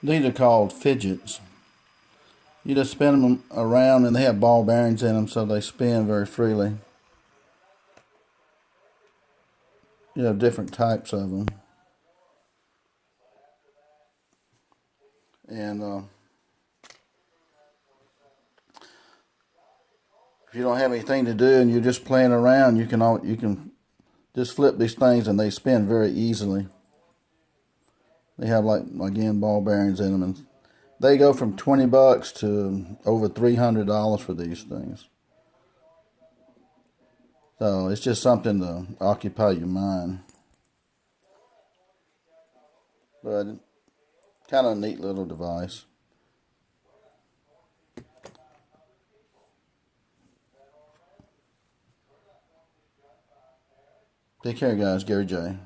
These are called fidgets. You just spin them around and they have ball bearings in them so they spin very freely. You have different types of them. And if you don't have anything to do and you're just playing around, you can just flip these things and they spin very easily. They have, like, again, ball bearings in them, and they go from $20 to over $300 for these things. So it's just something to occupy your mind. But kind of a neat little device. Take care, guys. Gary J.